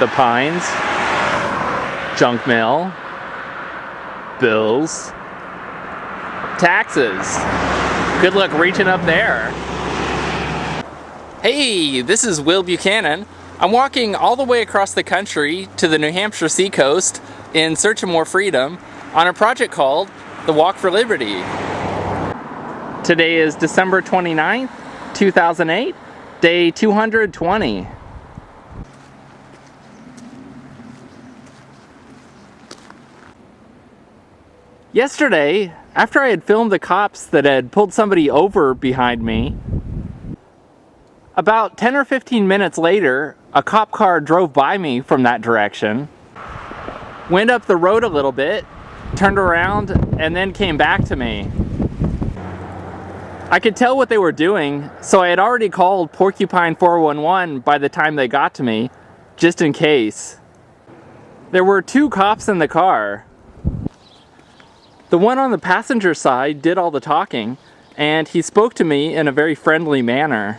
the Pines, junk mail, bills, taxes. Good luck reaching up there. Hey, this is Will Buchanan. I'm walking all the way across the country to the New Hampshire seacoast in search of more freedom on a project called the Walk for Liberty. Today is December 29th, 2008, day 220. Yesterday, after I had filmed the cops that had pulled somebody over behind me, about 10 or 15 minutes later, a cop car drove by me from that direction, went up the road a little bit, turned around, and then came back to me. I could tell what they were doing, so I had already called Porcupine 411 by the time they got to me, just in case. There were 2 cops in the car. The one on the passenger side did all the talking, and he spoke to me in a very friendly manner.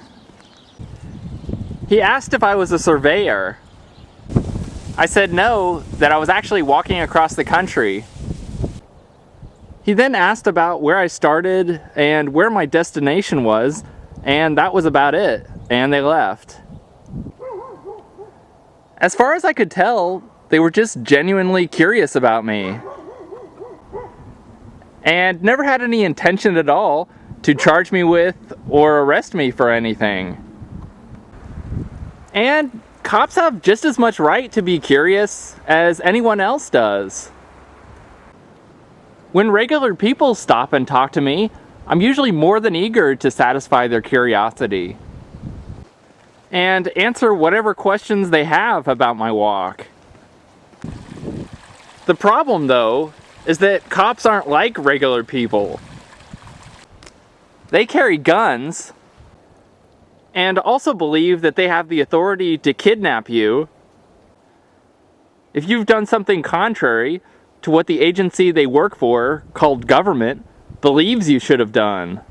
He asked if I was a surveyor. I said no, that I was actually walking across the country. He then asked about where I started and where my destination was, and that was about it, and they left. As far as I could tell, they were just genuinely curious about me, and never had any intention at all to charge me with or arrest me for anything. And cops have just as much right to be curious as anyone else does. When regular people stop and talk to me, I'm usually more than eager to satisfy their curiosity and answer whatever questions they have about my walk. The problem, though, is that cops aren't like regular people. They carry guns and also believe that they have the authority to kidnap you if you've done something contrary to what the agency they work for, called government, believes you should have done.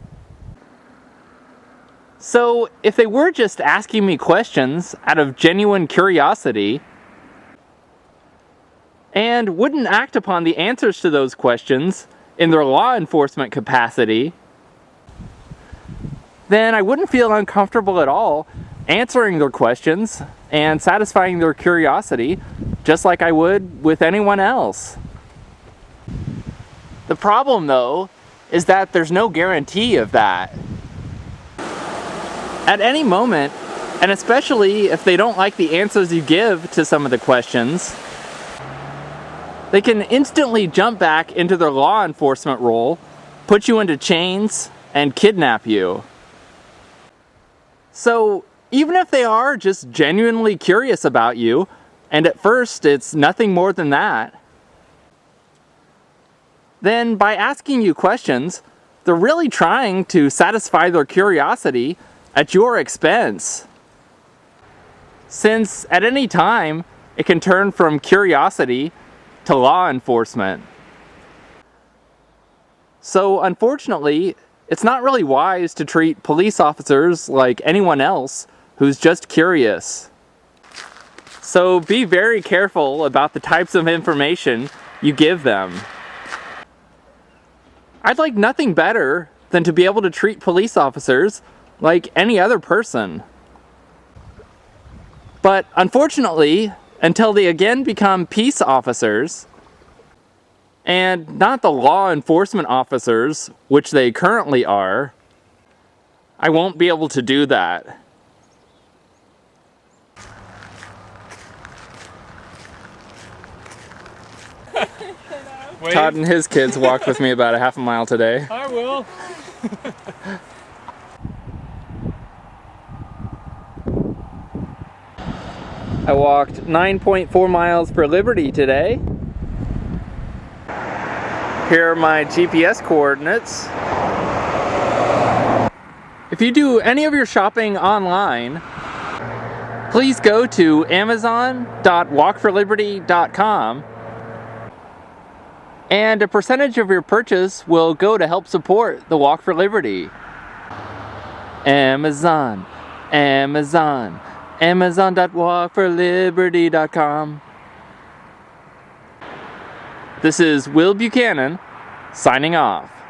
So, if they were just asking me questions out of genuine curiosity, and wouldn't act upon the answers to those questions in their law enforcement capacity, then I wouldn't feel uncomfortable at all answering their questions and satisfying their curiosity just like I would with anyone else. The problem, though, is that there's no guarantee of that. At any moment, and especially if they don't like the answers you give to some of the questions, they can instantly jump back into their law enforcement role, put you into chains, and kidnap you. So, even if they are just genuinely curious about you, and at first it's nothing more than that, then by asking you questions, they're really trying to satisfy their curiosity at your expense. Since at any time, it can turn from curiosity to law enforcement. So unfortunately, it's not really wise to treat police officers like anyone else who's just curious. So be very careful about the types of information you give them. I'd like nothing better than to be able to treat police officers like any other person. But unfortunately, until they again become peace officers, and not the law enforcement officers, which they currently are, I won't be able to do that. Todd and his kids walked with me about a half a mile today. Hi, Will. I walked 9.4 miles for Liberty today. Here are my GPS coordinates. If you do any of your shopping online, please go to amazon.walkforliberty.com, and a percentage of your purchase will go to help support the Walk for Liberty. Amazon, Amazon, Amazon.walkforliberty.com. This is Will Buchanan, signing off.